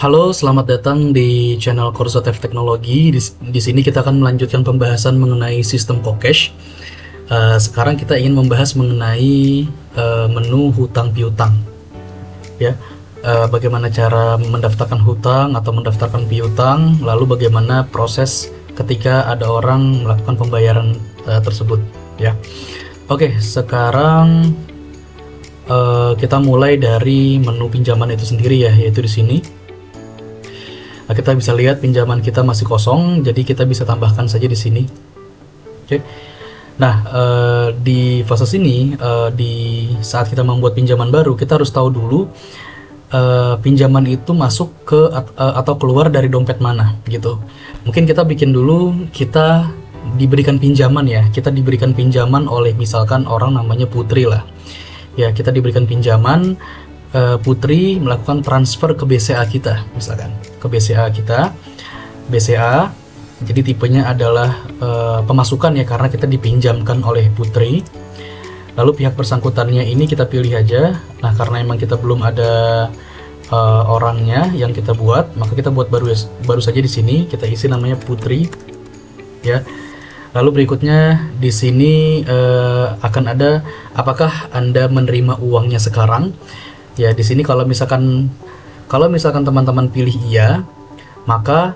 Halo, selamat datang di channel Korzotev Teknologi. Di sini kita akan melanjutkan pembahasan mengenai sistem Kokesh. Sekarang kita ingin membahas mengenai menu hutang piutang. Ya, bagaimana cara mendaftarkan hutang atau mendaftarkan piutang, lalu bagaimana proses ketika ada orang melakukan pembayaran tersebut. Ya, oke. Sekarang kita mulai dari menu pinjaman itu sendiri ya, yaitu di sini. Nah, kita bisa lihat pinjaman kita masih kosong, jadi kita bisa tambahkan saja di sini. Oke. Nah, di fase sini, di saat kita membuat pinjaman baru, kita harus tahu dulu pinjaman itu masuk ke atau keluar dari dompet mana, gitu. Mungkin kita bikin dulu, kita diberikan pinjaman ya, kita diberikan pinjaman oleh misalkan orang namanya Putri lah. Ya, kita diberikan pinjaman. Putri melakukan transfer ke BCA kita, misalkan ke BCA kita, BCA, jadi tipenya adalah pemasukan ya, karena kita dipinjamkan oleh Putri. Lalu pihak bersangkutannya ini kita pilih aja. Nah, karena emang kita belum ada orangnya yang kita buat, maka kita buat baru saja di sini, kita isi namanya Putri ya. Lalu berikutnya di sini akan ada apakah Anda menerima uangnya sekarang. Ya, di sini kalau misalkan teman-teman pilih iya, maka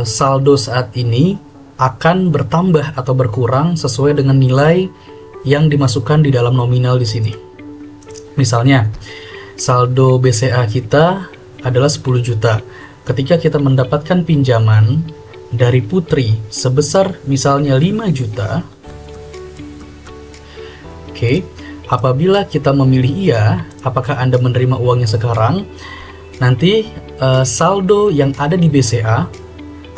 saldo saat ini akan bertambah atau berkurang sesuai dengan nilai yang dimasukkan di dalam nominal di sini. Misalnya, saldo BCA kita adalah 10 juta. Ketika kita mendapatkan pinjaman dari Putri sebesar misalnya 5 juta. Oke. Apabila kita memilih iya, apakah Anda menerima uangnya sekarang? Nanti saldo yang ada di BCA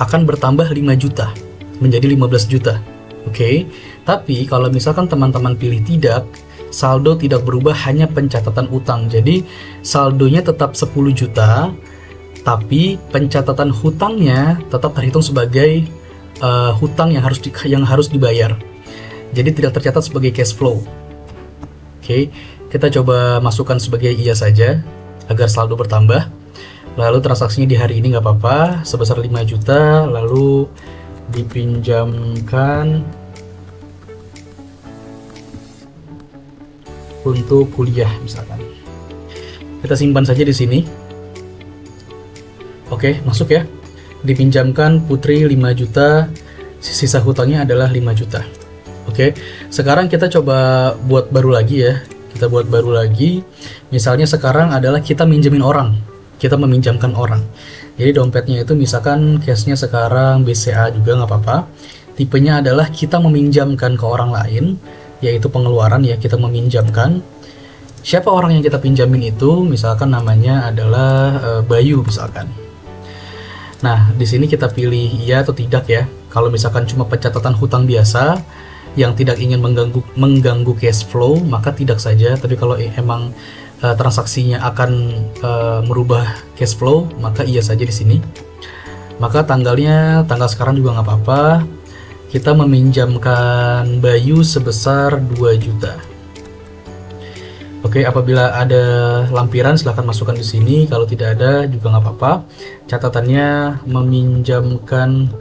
akan bertambah 5 juta menjadi 15 juta. Oke. Tapi kalau misalkan teman-teman pilih tidak, saldo tidak berubah, hanya pencatatan utang. Jadi saldonya tetap 10 juta, tapi pencatatan hutangnya tetap terhitung sebagai hutang yang harus dibayar. Jadi tidak tercatat sebagai cash flow. Oke, kita coba masukkan sebagai iya saja agar saldo bertambah. Lalu transaksinya di hari ini nggak apa-apa, sebesar 5 juta, lalu dipinjamkan untuk kuliah misalkan. Kita simpan saja di sini. Oke, masuk ya. Dipinjamkan Putri 5 juta, sisa hutangnya adalah 5 juta. Oke, sekarang kita coba buat baru lagi ya. Kita buat baru lagi. Misalnya sekarang adalah kita minjemin orang. Kita meminjamkan orang. Jadi dompetnya itu misalkan case-nya sekarang BCA juga nggak apa-apa. Tipenya adalah kita meminjamkan ke orang lain, yaitu pengeluaran ya, kita meminjamkan. Siapa orang yang kita pinjamin itu? Misalkan namanya adalah Bayu misalkan. Nah, di sini kita pilih iya atau tidak ya. Kalau misalkan cuma pencatatan hutang biasa yang tidak ingin mengganggu cash flow, maka tidak saja. Tapi kalau emang transaksinya akan merubah cash flow, maka iya saja di sini. Maka tanggal sekarang juga nggak apa-apa. Kita meminjamkan Bayu sebesar 2 juta. Oke, apabila ada lampiran silahkan masukkan di sini. Kalau tidak ada juga nggak apa-apa. Catatannya meminjamkan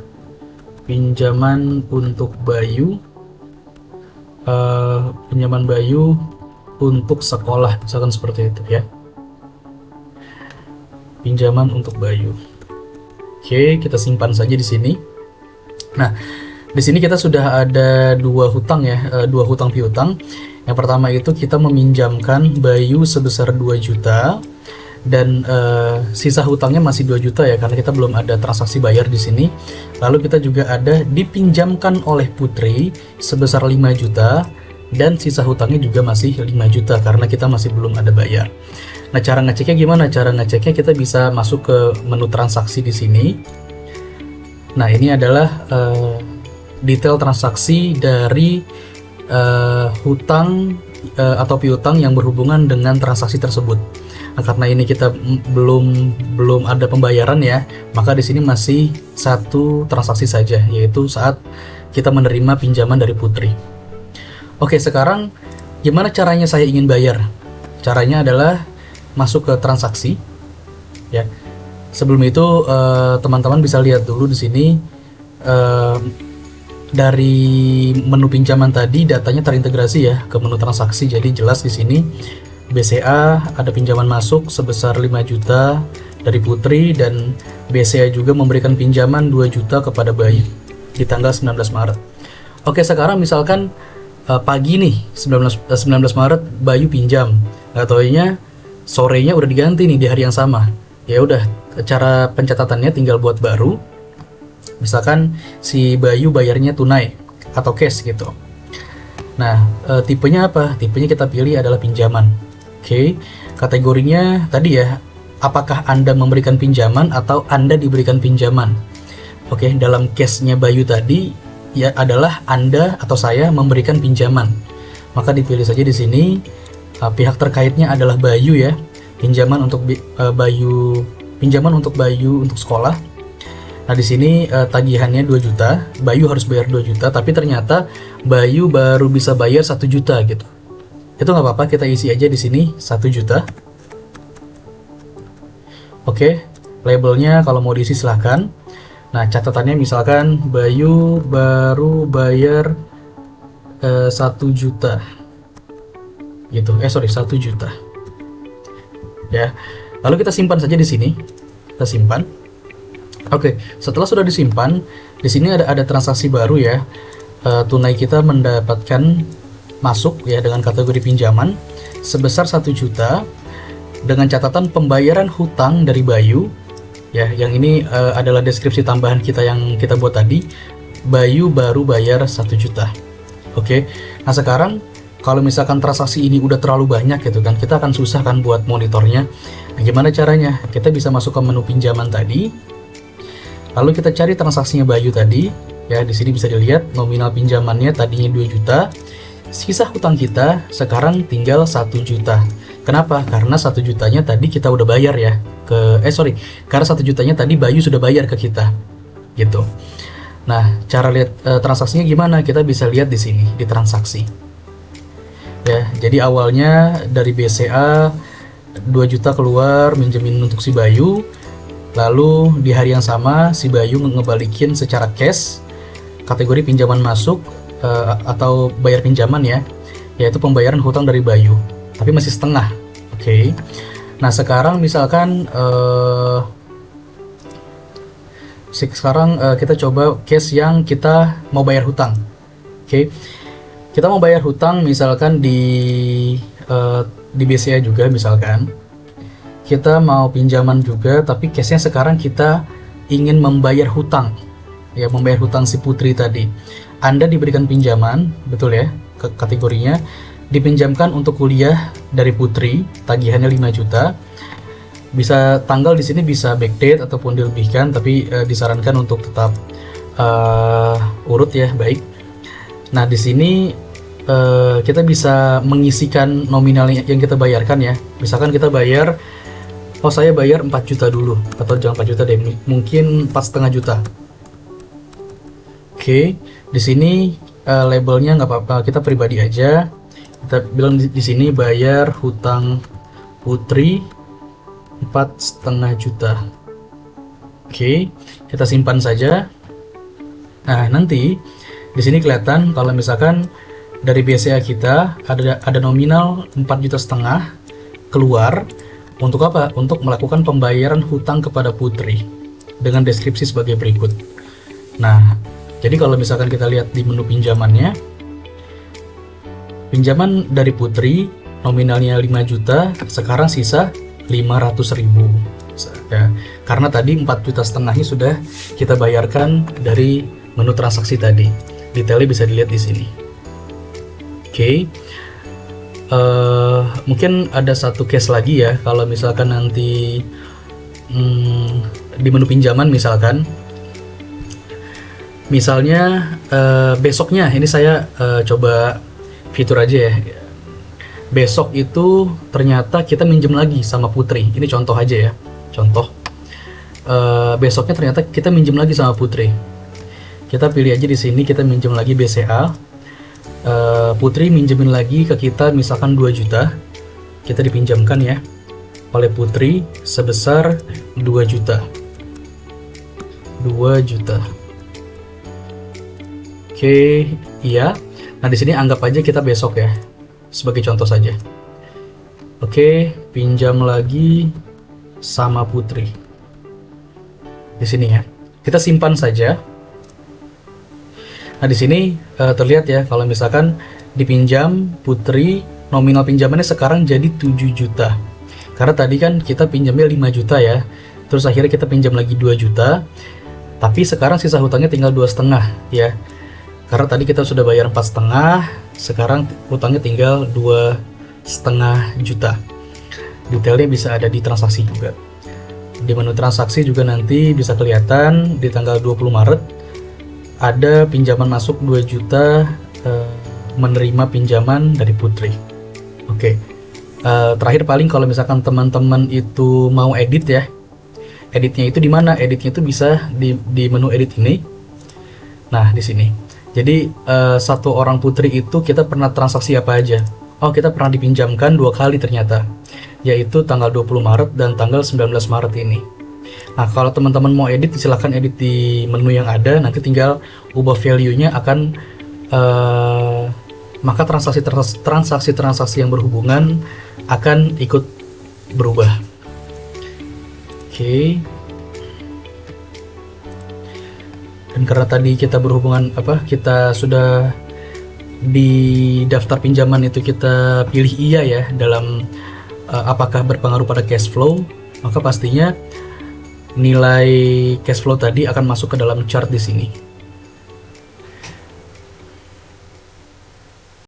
pinjaman untuk Bayu. Pinjaman Bayu untuk sekolah misalkan seperti itu ya, pinjaman untuk Bayu. Oke, kita simpan saja di sini. Nah, di sini kita sudah ada dua hutang ya, dua hutang piutang. Yang pertama itu kita meminjamkan Bayu sebesar 2 juta dan sisa hutangnya masih 2 juta ya, karena kita belum ada transaksi bayar di sini. Lalu kita juga ada dipinjamkan oleh Putri sebesar 5 juta dan sisa hutangnya juga masih 5 juta karena kita masih belum ada bayar. Nah, cara ngeceknya gimana? Cara ngeceknya kita bisa masuk ke menu transaksi di sini. Nah, ini adalah detail transaksi dari hutang atau piutang yang berhubungan dengan transaksi tersebut. Nah, karena ini kita belum ada pembayaran ya, maka di sini masih satu transaksi saja, yaitu saat kita menerima pinjaman dari Putri. Oke, sekarang gimana caranya saya ingin bayar? Caranya adalah masuk ke transaksi ya. Sebelum itu teman-teman bisa lihat dulu di sini eh, dari menu pinjaman tadi datanya terintegrasi ya ke menu transaksi. Jadi jelas di sini BCA ada pinjaman masuk sebesar 5 juta dari Putri, dan BCA juga memberikan pinjaman 2 juta kepada Bayu di tanggal 19 Maret. Oke, sekarang misalkan pagi nih 19 Maret Bayu pinjam, nggak taunya sorenya udah diganti nih di hari yang sama. Ya udah, cara pencatatannya tinggal buat baru. Misalkan si Bayu bayarnya tunai atau cash gitu. Nah, tipenya apa? Tipenya kita pilih adalah pinjaman. Oke, kategorinya tadi ya, apakah Anda memberikan pinjaman atau Anda diberikan pinjaman? Oke, dalam case-nya Bayu tadi ya adalah Anda atau saya memberikan pinjaman. Maka dipilih saja di sini pihak terkaitnya adalah Bayu ya. Pinjaman untuk Bayu untuk sekolah. Nah, di sini tagihannya 2 juta, Bayu harus bayar 2 juta, tapi ternyata Bayu baru bisa bayar 1 juta gitu. Itu nggak apa-apa, kita isi aja di sini 1 juta. Oke, labelnya kalau mau diisi silahkan. Nah, catatannya misalkan Bayu baru bayar 1 juta gitu. 1 juta. Ya. Lalu kita simpan saja di sini. Kita simpan. Oke, setelah sudah disimpan, di sini ada transaksi baru ya. Tunai kita mendapatkan masuk ya dengan kategori pinjaman sebesar 1 juta dengan catatan pembayaran hutang dari Bayu ya. Yang ini adalah deskripsi tambahan kita yang kita buat tadi. Bayu baru bayar 1 juta. Oke. Nah, sekarang kalau misalkan transaksi ini udah terlalu banyak gitu kan, kita akan susah kan buat monitornya. Nah, gimana caranya? Kita bisa masuk ke menu pinjaman tadi. Lalu kita cari transaksinya Bayu tadi, ya di sini bisa dilihat nominal pinjamannya tadinya 2 juta, sisa hutang kita sekarang tinggal 1 juta. Kenapa? Karena 1 jutanya tadi kita udah bayar ya karena 1 jutanya tadi Bayu sudah bayar ke kita, gitu. Nah, cara lihat transaksinya gimana? Kita bisa lihat di sini di transaksi. Ya, jadi awalnya dari BCA 2 juta keluar minjemin untuk si Bayu. Lalu di hari yang sama si Bayu ngebalikin secara cash kategori pinjaman masuk atau bayar pinjaman ya, yaitu pembayaran hutang dari Bayu, tapi masih setengah. Oke. Nah, sekarang misalkan kita coba case yang kita mau bayar hutang. Oke. Kita mau bayar hutang misalkan di BCA juga misalkan. Kita mau pinjaman juga, tapi case-nya sekarang kita ingin membayar hutang. Ya, membayar hutang si Putri tadi. Anda diberikan pinjaman, betul ya, kategorinya dipinjamkan untuk kuliah dari Putri, tagihannya 5 juta. Bisa tanggal di sini bisa backdate ataupun dilebihkan, tapi disarankan untuk tetap urut ya, baik. Nah, di sini kita bisa mengisikan nominal yang kita bayarkan ya. Misalkan kita bayar, saya bayar 4 juta dulu, atau jangan 4 juta deh, mungkin 4,5 juta. Oke, di sini labelnya nggak apa-apa, kita pribadi aja. Kita bilang di sini bayar hutang Putri 4,5 juta. Oke, kita simpan saja. Nah, nanti di sini kelihatan kalau misalkan dari BCA kita ada nominal 4,5 juta keluar. Untuk apa? Untuk melakukan pembayaran hutang kepada Putri dengan deskripsi sebagai berikut. Nah, jadi kalau misalkan kita lihat di menu pinjamannya, pinjaman dari Putri nominalnya 5 juta, sekarang sisa 500.000 ya, karena tadi 4,5 juta sudah kita bayarkan dari menu transaksi tadi. Detailnya bisa dilihat di sini. Oke. Mungkin ada satu case lagi ya, kalau misalkan nanti di menu pinjaman misalnya besoknya ini saya coba fitur aja ya, besok itu ternyata kita minjem lagi sama Putri. Ini contoh aja ya, contoh besoknya ternyata kita minjem lagi sama Putri. Kita pilih aja di sini, kita minjem lagi BCA. Putri minjemin lagi ke kita misalkan 2 juta, kita dipinjamkan ya. oleh Putri sebesar 2 juta. 2 juta. Oke, iya. Nah, di sini anggap aja kita besok ya. Sebagai contoh saja. Oke, pinjam lagi sama Putri. Di sini ya. Kita simpan saja. Nah, di sini terlihat ya kalau misalkan dipinjam Putri, nominal pinjamannya sekarang jadi 7 juta. Karena tadi kan kita pinjamnya 5 juta ya. Terus akhirnya kita pinjam lagi 2 juta. Tapi sekarang sisa hutangnya tinggal 2,5 ya. Karena tadi kita sudah bayar 4,5, sekarang hutangnya tinggal 2,5 juta. Detailnya bisa ada di transaksi juga. Di menu transaksi juga nanti bisa kelihatan di tanggal 20 Maret ada pinjaman masuk 2 juta, menerima pinjaman dari Putri. Oke. Terakhir paling kalau misalkan teman-teman itu mau edit ya, editnya itu di mana? Editnya itu bisa di menu edit ini. Nah, di sini. Jadi satu orang Putri itu kita pernah transaksi apa aja? Oh, kita pernah dipinjamkan 2 kali ternyata, yaitu tanggal 20 Maret dan tanggal 19 Maret ini. Nah, kalau teman-teman mau edit, silahkan edit di menu yang ada. Nanti tinggal ubah value-nya akan maka transaksi-transaksi yang berhubungan akan ikut berubah. Oke. Dan karena tadi kita berhubungan kita sudah di daftar pinjaman itu kita pilih iya ya dalam apakah berpengaruh pada cash flow, maka pastinya nilai cash flow tadi akan masuk ke dalam chart di sini.